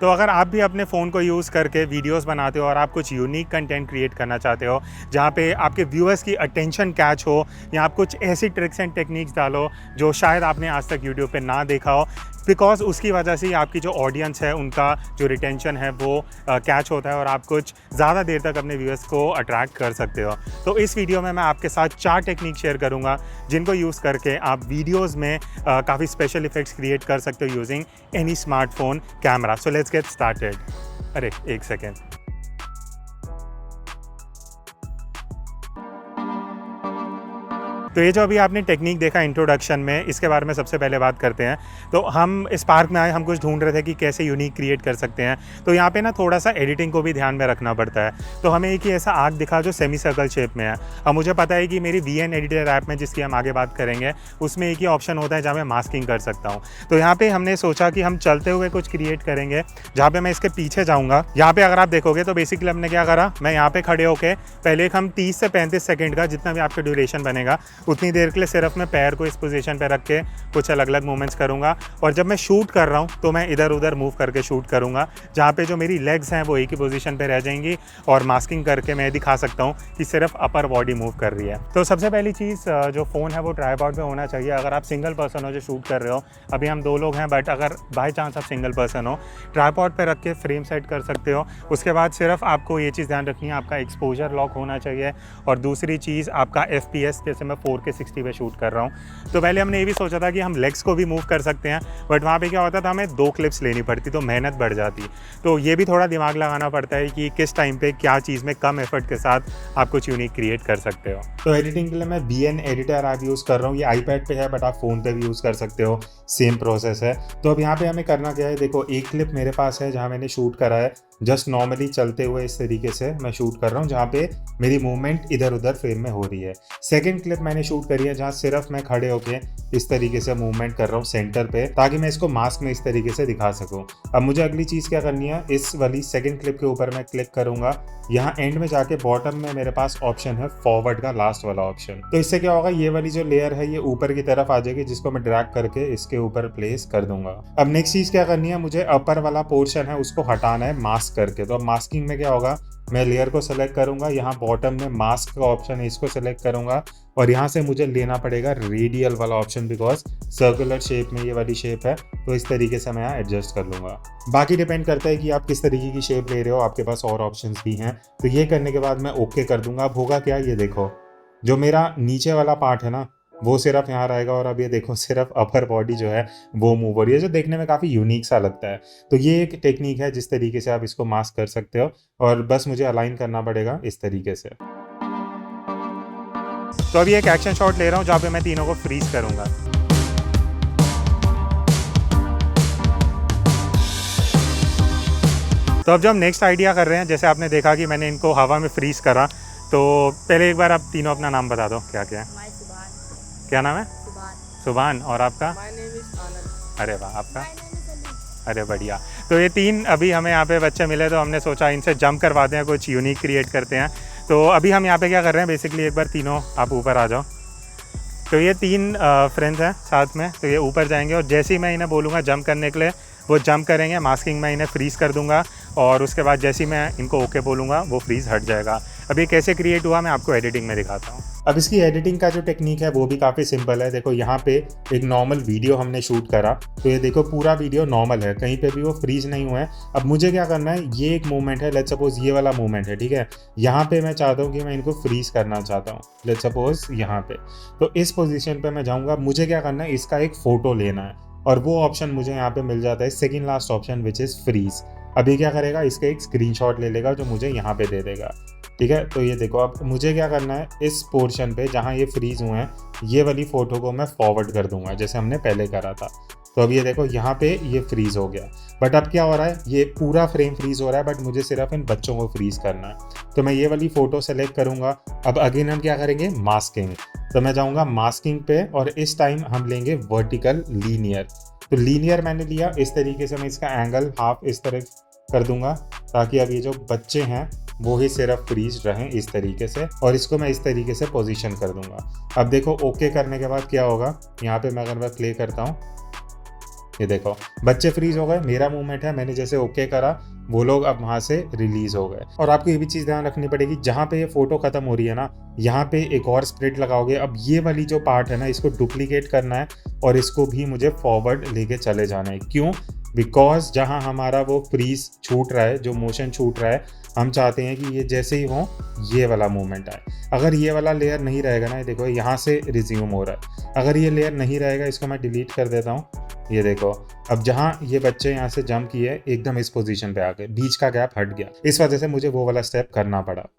तो अगर आप भी अपने फ़ोन को यूज़ करके वीडियोस बनाते हो और आप कुछ यूनिक कंटेंट क्रिएट करना चाहते हो जहाँ पे आपके व्यूअर्स की अटेंशन कैच हो, या आप कुछ ऐसी ट्रिक्स एंड टेक्निक्स डालो जो शायद आपने आज तक यूट्यूब पे ना देखा हो, बिकॉज उसकी वजह से ही आपकी जो ऑडियंस है उनका जो रिटेंशन है वो कैच होता है और आप कुछ ज़्यादा देर तक अपने व्यूअर्स को अट्रैक्ट कर सकते हो। तो इस वीडियो में मैं आपके साथ 4 टेक्निक शेयर करूंगा जिनको यूज़ करके आप वीडियोस में काफ़ी स्पेशल इफेक्ट्स क्रिएट कर सकते हो using any smartphone camera. So let's get started. अरे एक सेकेंड। तो ये जो अभी आपने टेक्निक देखा इंट्रोडक्शन में, इसके बारे में सबसे पहले बात करते हैं। तो हम इस पार्क में आए, हम कुछ ढूंढ रहे थे कि कैसे यूनिक क्रिएट कर सकते हैं। तो यहाँ पे ना थोड़ा सा एडिटिंग को भी ध्यान में रखना पड़ता है। तो हमें एक ही ऐसा आर्क दिखा जो सेमी सर्कल शेप में है। अब मुझे पता है कि मेरी VN एडिटर ऐप में, जिसकी हम आगे बात करेंगे, उसमें एक ही ऑप्शन होता है जहाँ मैं मास्किंग कर सकता हूँ। तो यहाँ पे हमने सोचा कि हम चलते हुए कुछ क्रिएट करेंगे जहाँ पे मैं इसके पीछे जाऊँगा। यहाँ पे अगर आप देखोगे तो बेसिकली हमने क्या करा, मैं यहाँ पे खड़े होके पहले हम 30 से 35 सेकेंड का, जितना भी आपका ड्यूरेशन बनेगा उतनी देर के लिए सिर्फ मैं पैर को इस पोजीशन पे रख के कुछ अलग अलग मूवमेंट्स करूंगा। और जब मैं शूट कर रहा हूं तो मैं इधर उधर मूव करके शूट करूंगा, जहां पे जो मेरी लेग्स हैं वो एक ही पोजीशन पे रह जाएंगी। और मास्किंग करके मैं दिखा सकता हूं कि सिर्फ अपर बॉडी मूव कर रही है। तो सबसे पहली चीज़, जो फ़ोन है वो ट्राइपॉड पे होना चाहिए। अगर आप सिंगल पर्सन हो जो शूट कर रहे हो, अभी हम 2 लोग हैं, बट अगर बाई चांस आप सिंगल पर्सन हो, ट्राइपॉड पे रख के फ्रेम सेट कर सकते हो। उसके बाद सिर्फ आपको ये चीज़ ध्यान रखनी है, आपका एक्सपोजर लॉक होना चाहिए। और दूसरी चीज़ आपका FPS, जैसे मैं 4K 60 पे शूट कर रहा हूँ। तो पहले हमने ये भी सोचा था कि हम लेग्स को भी मूव कर सकते हैं, बट वहाँ पे क्या होता था, हमें 2 क्लिप्स लेनी पड़ती, तो मेहनत बढ़ जाती। तो ये भी थोड़ा दिमाग लगाना पड़ता है कि किस टाइम पे क्या चीज़ में कम एफर्ट के साथ आप कुछ यूनिक क्रिएट कर सकते हो। तो एडिटिंग के लिए मैं VN एडिटर ऐप यूज़ कर रहा हूँ। ये iPad पे है, बट आप फ़ोन पे भी यूज़ कर सकते हो, सेम प्रोसेस है। तो अब यहाँ पे हमें करना क्या है, देखो एक क्लिप मेरे पास है जहाँ मैंने शूट करा है, जस्ट नॉर्मली चलते हुए इस तरीके से मैं शूट कर रहा हूँ, जहाँ पे मेरी मूवमेंट इधर उधर फ्रेम में हो रही है। सेकंड क्लिप मैंने शूट करी है जहाँ सिर्फ मैं खड़े होके इस तरीके से मूवमेंट कर रहा हूँ सेंटर पे, ताकि मैं इसको मास्क में इस तरीके से दिखा सकूँ। अब मुझे अगली चीज़ क्या करनी है, इस वाली सेकंड क्लिप के ऊपर मैं क्लिक करूँगा। यहाँ एंड में जाके बॉटम में मेरे पास ऑप्शन है फॉरवर्ड का, लास्ट वाला ऑप्शन। तो इससे क्या होगा, ये वाली जो लेयर है ये ऊपर की तरफ आ जाएगी, जिसको मैं ड्रैग करके इसके ऊपर प्लेस कर दूंगा। अब नेक्स्ट चीज़ क्या करनी है, मुझे अपर वाला पोर्शन है उसको हटाना है मास्क करके। तो अब मास्किंग में क्या होगा, मैं लेयर को सेलेक्ट करूंगा, यहाँ बॉटम में मास्क का ऑप्शन है, इसको सेलेक्ट करूंगा। और यहाँ से मुझे लेना पड़ेगा रेडियल वाला ऑप्शन, बिकॉज सर्कुलर शेप में ये वाली शेप है। तो इस तरीके से मैं यहाँ एडजस्ट कर लूँगा। बाकी डिपेंड करता है कि आप किस तरीके की शेप ले रहे हो, आपके पास और ऑप्शंस भी हैं। तो ये करने के बाद मैं ओके कर दूंगा। अब होगा क्या, ये देखो जो मेरा नीचे वाला पार्ट है ना, वो सिर्फ यहाँ रहेगा। और अब ये देखो सिर्फ अपर बॉडी जो है वो मूव हो रही है, जो देखने में काफ़ी यूनिक सा लगता है। तो ये एक टेक्निक है जिस तरीके से आप इसको मास्क कर सकते हो। और बस मुझे अलाइन करना पड़ेगा इस तरीके से। तो अभी एक एक्शन शॉट ले रहा हूँ जहाँ पे मैं तीनों को फ्रीज करूँगा। तो अब जो हम नेक्स्ट आइडिया कर रहे हैं, जैसे आपने देखा कि मैंने इनको हवा में फ्रीज करा, तो पहले एक बार आप तीनों अपना नाम बता दो, क्या क्या है। क्या नाम है? सुभान। और आपका? अरे वाह, आपका? अरे बढ़िया। तो ये 3 अभी हमें यहाँ पे बच्चे मिले, तो हमने सोचा इनसे जंप करवाते हैं, कुछ यूनिक क्रिएट करते हैं। तो अभी हम यहाँ पे क्या कर रहे हैं, बेसिकली एक बार तीनों आप ऊपर आ जाओ। तो ये 3 फ्रेंड्स हैं साथ में, तो ये ऊपर जाएंगे और जैसे ही मैं इन्हें बोलूँगा जंप करने के लिए, वो जंप करेंगे। मास्किंग में इन्हें फ्रीज़ कर दूंगा और उसके बाद जैसे ही मैं इनको ओके बोलूँगा वो फ्रीज़ हट जाएगा। अब ये कैसे क्रिएट हुआ मैं आपको एडिटिंग में दिखाता हूँ। अब इसकी एडिटिंग का जो टेक्निक है वो भी काफ़ी सिंपल है। देखो यहाँ पे एक नॉर्मल वीडियो हमने शूट करा, तो ये देखो पूरा वीडियो नॉर्मल है, कहीं पे भी वो फ्रीज नहीं हुआ है। अब मुझे क्या करना है, ये एक मूवमेंट है, लेट्स सपोज ये वाला मूवमेंट है, ठीक है। यहाँ पे मैं चाहता हूँ कि मैं इनको फ्रीज करना चाहता हूँ, लेट्स सपोज यहाँ पे। तो इस पोजिशन पे मैं जाऊँगा, मुझे क्या करना है, इसका एक फ़ोटो लेना है और वो ऑप्शन मुझे यहाँ पे मिल जाता है, second last option, which is freeze. अभी क्या करेगा, इसका एक स्क्रीनशॉट ले लेगा जो मुझे यहाँ पे दे देगा, ठीक है। तो ये देखो अब मुझे क्या करना है, इस पोर्शन पे जहाँ ये फ्रीज हुए हैं, ये वाली फ़ोटो को मैं फॉरवर्ड कर दूंगा जैसे हमने पहले करा था। तो अब ये देखो यहाँ पे ये फ्रीज हो गया, बट अब क्या हो रहा है, ये पूरा फ्रेम फ्रीज हो रहा है, बट मुझे सिर्फ इन बच्चों को फ्रीज करना है। तो मैं ये वाली फ़ोटो सेलेक्ट करूँगा। अब अगेन हम क्या करेंगे, मास्किंग। तो मैं जाऊँगा मास्किंग पे और इस टाइम हम लेंगे वर्टिकल लीनियर। तो लीनियर मैंने लिया, इस तरीके से मैं इसका एंगल हाफ इस तरह कर दूंगा, ताकि अब ये जो बच्चे हैं वो ही सिर्फ फ्रीज रहें इस तरीके से, और इसको मैं इस तरीके से पोजीशन कर दूंगा। अब देखो ओके करने के बाद क्या होगा, यहाँ पे मैं अगर मैं प्ले करता हूँ ये देखो बच्चे फ्रीज हो गए, मेरा मूवमेंट है, मैंने जैसे ओके करा, वो लोग अब वहाँ से रिलीज हो गए। और आपको ये भी चीज़ ध्यान रखनी पड़ेगी, जहाँ पे ये फोटो खत्म हो रही है ना, यहाँ पे एक और स्प्लिट लगाओगे। अब ये वाली जो पार्ट है ना, इसको डुप्लीकेट करना है और इसको भी मुझे फॉरवर्ड लेके चले जाना है। क्यों? बिकॉज जहाँ हमारा वो फ्रीज छूट रहा है, जो मोशन छूट रहा है, हम चाहते हैं कि ये जैसे ही हो ये वाला मूवमेंट आए। अगर ये वाला लेयर नहीं रहेगा ना, ये देखो यहाँ से रिज्यूम हो रहा है, अगर ये लेयर नहीं रहेगा, इसको मैं डिलीट कर देता हूँ। ये देखो अब जहाँ ये बच्चे यहाँ से जंप किए एकदम इस पोजीशन पे आ गए, बीच का गैप हट गया, इस वजह से मुझे वो वाला स्टेप करना पड़ा।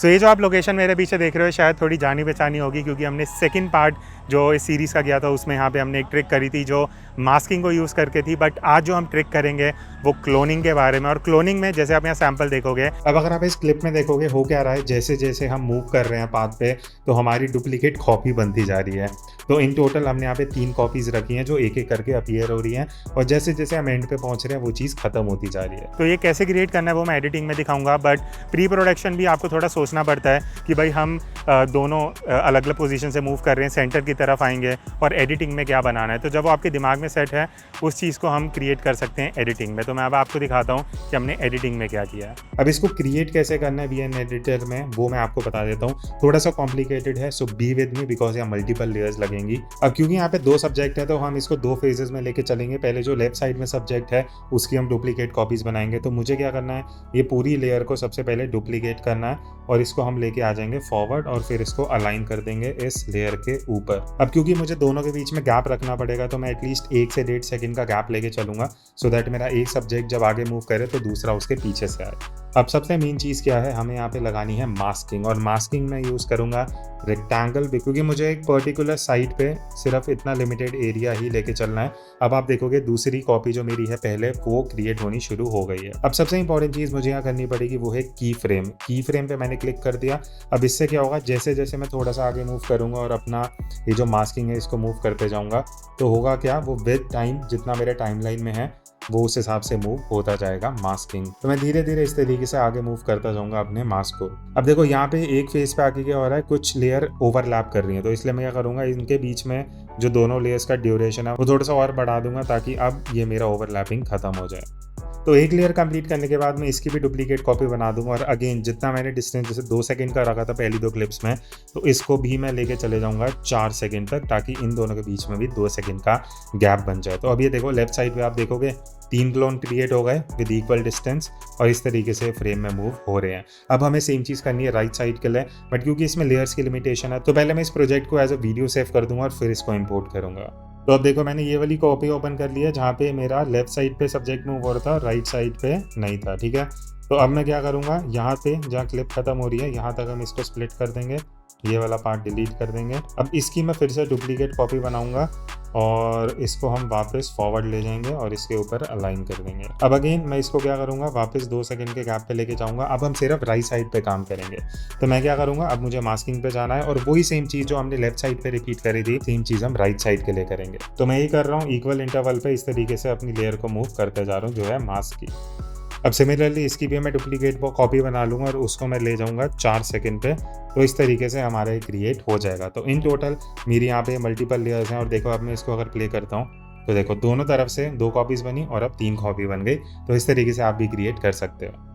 तो ये जो आप लोकेशन मेरे पीछे देख रहे हो शायद थोड़ी जानी पहचानी होगी, क्योंकि हमने सेकंड पार्ट जो इस सीरीज़ का किया था उसमें यहाँ पे हमने एक ट्रिक करी थी जो मास्किंग को यूज़ करके थी। बट आज जो हम ट्रिक करेंगे वो क्लोनिंग के बारे में। और क्लोनिंग में जैसे आप यहाँ सैंपल देखोगे, अब अगर आप इस क्लिप में देखोगे हो क्या रहा है, जैसे जैसे हम मूव कर रहे हैं पाथ पे तो हमारी डुप्लीकेट कॉपी बनती जा रही है। तो इन टोटल हमने यहाँ पे 3 कॉपीज़ रखी हैं जो एक एक करके अपीयर हो रही हैं, और जैसे जैसे हम एंड पे पहुँच रहे हैं वो चीज़ खत्म होती जा रही है। तो ये कैसे क्रिएट करना है वो मैं एडिटिंग में दिखाऊंगा, बट प्री प्रोडक्शन भी आपको थोड़ा सोचना पड़ता है कि भाई हम दोनों अलग अलग पोजीशन से मूव कर रहे हैं, सेंटर की तरफ आएंगे और एडिटिंग में क्या बनाना है। तो जब वो आपके दिमाग में सेट है उस चीज़ को हम क्रिएट कर सकते हैं एडिटिंग में। तो मैं अब आपको दिखाता हूँ कि हमने एडिटिंग में क्या किया है। अब इसको क्रिएट कैसे करना है वीएन एडिटर में वो मैं आपको बता देता हूँ। थोड़ा सा कॉम्प्लिकेटेड है, सो बी विद मी बिकॉज यहाँ मल्टीपल लेयर्स लगेंगी। अब क्योंकि यहाँ पे 2 सब्जेक्ट है तो हम इसको 2 फेजेस में लेके चलेंगे। पहले जो लेफ्ट साइड में सब्जेक्ट है उसकी हम डुप्लीकेट कॉपीज बनाएंगे। तो मुझे क्या करना है, ये पूरी लेयर को सबसे पहले डुप्लीकेट करना है और इसको हम लेके आ जाएंगे फॉरवर्ड और फिर इसको अलाइन कर देंगे इस लेयर के ऊपर। अब क्योंकि मुझे दोनों के बीच में गैप रखना पड़ेगा तो मैं एटलीस्ट 1 से 1.5 सेकंड का गैप लेके चलूंगा, सो दैट मेरा एक सब्जेक्ट जब आगे मूव करे तो दूसरा उसके पीछे से आए। अब सबसे मेन चीज़ क्या है, हमें यहाँ पे लगानी है मास्किंग। और मास्किंग में यूज़ करूँगा रेक्टेंगल, क्योंकि मुझे एक पर्टिकुलर साइड पे सिर्फ इतना लिमिटेड एरिया ही लेके चलना है। अब आप देखोगे दूसरी कॉपी जो मेरी है पहले वो क्रिएट होनी शुरू हो गई है। अब सबसे इंपॉर्टेंट चीज़ मुझे यहाँ करनी पड़ेगी वो है की फ्रेम। की फ्रेम पे मैंने क्लिक कर दिया। अब इससे क्या होगा, जैसे जैसे मैं थोड़ा सा आगे मूव करूँगा और अपना ये जो मास्किंग है इसको मूव करते जाऊँगा तो होगा क्या, वो विद टाइम जितना मेरे टाइमलाइन में है वो उस हिसाब से मूव होता जाएगा मास्किंग। तो मैं धीरे धीरे इस तरीके से आगे मूव करता जाऊंगा अपने मास्क को। अब देखो यहाँ पे एक फेस पे आके क्या हो रहा है, कुछ लेयर ओवरलैप कर रही है, तो इसलिए मैं क्या करूँगा, इनके बीच में जो दोनों लेयर्स का ड्यूरेशन है वो थोड़ा सा और बढ़ा दूंगा ताकि अब ये मेरा ओवरलैपिंग खत्म हो जाए। तो एक लेयर कंप्लीट करने के बाद मैं इसकी भी डुप्लीकेट कॉपी बना दूंगा। और अगेन जितना मैंने डिस्टेंस जैसे 2 सेकंड का रखा था पहली 2 क्लिप्स में, तो इसको भी मैं लेके चले जाऊंगा 4 सेकंड तक, ताकि इन दोनों के बीच में भी 2 सेकंड का गैप बन जाए। तो अब ये देखो लेफ्ट साइड पे आप देखोगे 3 क्लोन क्रिएट हो गए विद इक्वल डिस्टेंस और इस तरीके से फ्रेम में मूव हो रहे हैं। अब हमें सेम चीज़ करनी है राइट साइड के लिए, बट क्योंकि इसमें लेयर्स की लिमिटेशन है तो पहले मैं इस प्रोजेक्ट को एज अ वीडियो सेव कर दूंगा और फिर इसको इम्पोर्ट करूंगा। तो अब देखो मैंने ये वाली कॉपी ओपन कर ली है जहाँ पे मेरा लेफ्ट साइड पे सब्जेक्ट मूव हो रहा था, राइट साइड पे नहीं था, ठीक है। तो अब मैं क्या करूँगा, यहाँ पे जहाँ क्लिप खत्म हो रही है यहाँ तक हम इसको स्प्लिट कर देंगे, ये वाला पार्ट डिलीट कर देंगे। अब इसकी मैं फिर से डुप्लीकेट कॉपी बनाऊंगा और इसको हम वापस फॉरवर्ड ले जाएंगे और इसके ऊपर अलाइन कर देंगे। अब अगेन मैं इसको क्या करूंगा, वापस 2 सेकंड के गैप पे लेके जाऊंगा। अब हम सिर्फ राइट साइड पे काम करेंगे। तो मैं क्या करूंगा, अब मुझे मास्किंग पे जाना है और वही सेम चीज़ जो हमने लेफ्ट साइड पे रिपीट करी थी सेम चीज़ हम राइट साइड के लिए करेंगे। तो मैं ये कर रहा हूँ इक्वल इंटरवल पे इस तरीके से अपनी लेयर को मूव करते जा रहा हूँ जो है मास्क की। अब सिमिलरली इसकी भी मैं डुप्लीकेट कॉपी बना लूँगा और उसको मैं ले जाऊँगा 4 सेकंड पे। तो इस तरीके से हमारा ये क्रिएट हो जाएगा। तो इन टोटल मेरी यहाँ पे मल्टीपल लेयर्स हैं और देखो अब मैं इसको अगर प्ले करता हूँ तो देखो दोनों तरफ से 2 कॉपीज़ बनी और अब 3 कॉपी बन गई। तो इस तरीके से आप भी क्रिएट कर सकते हो।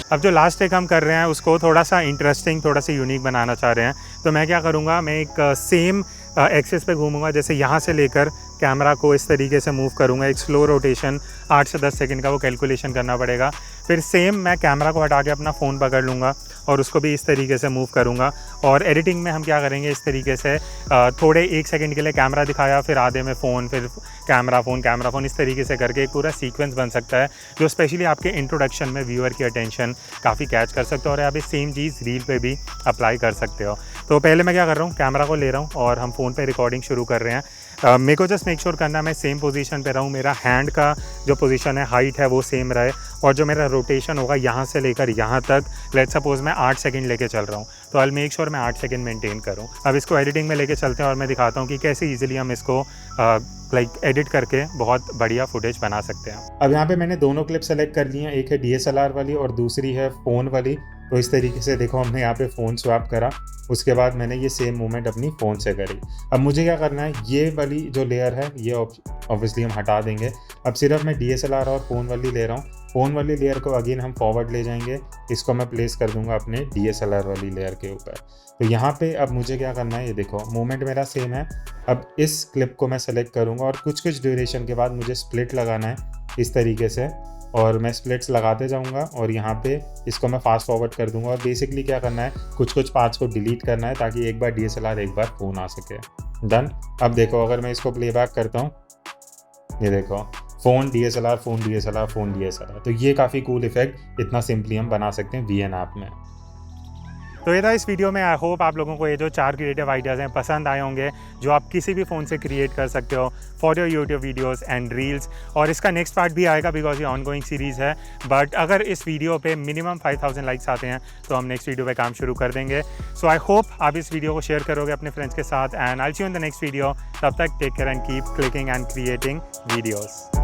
अब जो लास्ट टेक हम कर रहे हैं उसको थोड़ा सा इंटरेस्टिंग, थोड़ा सा यूनिक बनाना चाह रहे हैं। तो मैं क्या करूँगा, मैं एक सेम एक्सिस पे घूमूंगा, जैसे यहाँ से लेकर कैमरा को इस तरीके से मूव करूँगा। एक स्लो रोटेशन 8 से 10 सेकंड का वो कैलकुलेशन करना पड़ेगा। फिर सेम मैं कैमरा को हटा के अपना फ़ोन पकड़ लूँगा और उसको भी इस तरीके से मूव करूँगा। और एडिटिंग में हम क्या करेंगे, इस तरीके से थोड़े 1 सेकंड के लिए कैमरा दिखाया, फिर आधे में फ़ोन, फिर कैमरा फ़ोन, इस तरीके से करके एक पूरा सीक्वेंस बन सकता है जो स्पेशली आपके इंट्रोडक्शन में व्यूअर की अटेंशन काफ़ी कैच कर सकते हो। और आप इस सेम चीज़ रील पे भी अप्लाई कर सकते हो। तो पहले मैं क्या कर रहा हूँ, कैमरा को ले रहा हूँ और हम फ़ोन पे रिकॉर्डिंग शुरू कर रहे हैं। मेरे को जस्ट मेक श्योर करना है मैं सेम पोजीशन पे रहूँ, मेरा हैंड का जो पोजीशन है, हाइट है, वो सेम रहे, और जो मेरा रोटेशन होगा यहाँ से लेकर यहाँ तक, लेट्स सपोज मैं 8 सेकंड लेके चल रहा हूँ, तो आई मेक श्योर मैं 8 सेकंड मेंटेन करूँ। अब इसको एडिटिंग में लेके चलते हैं और मैं दिखाता हूँ कि कैसे ईजिली हम इसको एडिट करके बहुत बढ़िया फुटेज बना सकते हैं। अब यहाँ पे मैंने दोनों क्लिप सेलेक्ट कर ली हैं, एक है DSLR वाली और दूसरी है फ़ोन वाली। तो इस तरीके से देखो हमने यहाँ पे फ़ोन स्वैप करा, उसके बाद मैंने ये सेम मूवमेंट अपनी फ़ोन से करी। अब मुझे क्या करना है, ये वाली जो लेयर है ये ऑब्वियसली हम हटा देंगे। अब सिर्फ मैं DSLR और फ़ोन वाली ले रहा हूँ। फ़ोन वाली लेयर को अगेन हम फॉरवर्ड ले जाएंगे, इसको मैं प्लेस कर दूंगा अपने DSLR वाली लेयर के ऊपर। तो यहाँ पे अब मुझे क्या करना है, ये देखो मूवमेंट मेरा सेम है। अब इस क्लिप को मैं सेलेक्ट करूँगा और कुछ ड्यूरेशन के बाद मुझे स्प्लिट लगाना है इस तरीके से, और मैं स्प्लिट्स लगाते जाऊंगा और यहाँ पे इसको मैं फास्ट फॉरवर्ड कर दूंगा। और बेसिकली क्या करना है, कुछ पार्ट्स को डिलीट करना है ताकि एक बार DSLR एक बार फ़ोन आ सके। डन। अब देखो अगर मैं इसको प्लेबैक करता हूँ, ये देखो phone DSLR phone DSLR phone DSLR। तो ये काफ़ी कूल इफेक्ट इतना सिंपली हम बना सकते हैं VN ऐप में। तो ये था इस वीडियो में। आई होप आप लोगों को ये जो 4 क्रिएटिव आइडियाज़ हैं पसंद आए होंगे, जो आप किसी भी फ़ोन से क्रिएट कर सकते हो for your YouTube videos and reels. और इसका नेक्स्ट पार्ट भी आएगा बिकॉज ये ऑनगोइंग सीरीज़ है। बट अगर इस वीडियो पे मिनिमम 5000 लाइक्स आते हैं तो हम नेक्स्ट वीडियो पे काम शुरू कर देंगे। सो आई होप आप इस वीडियो को शेयर करोगे अपने फ्रेंड्स के साथ, and I will see you in the next video. तब तक take care and keep clicking and creating videos.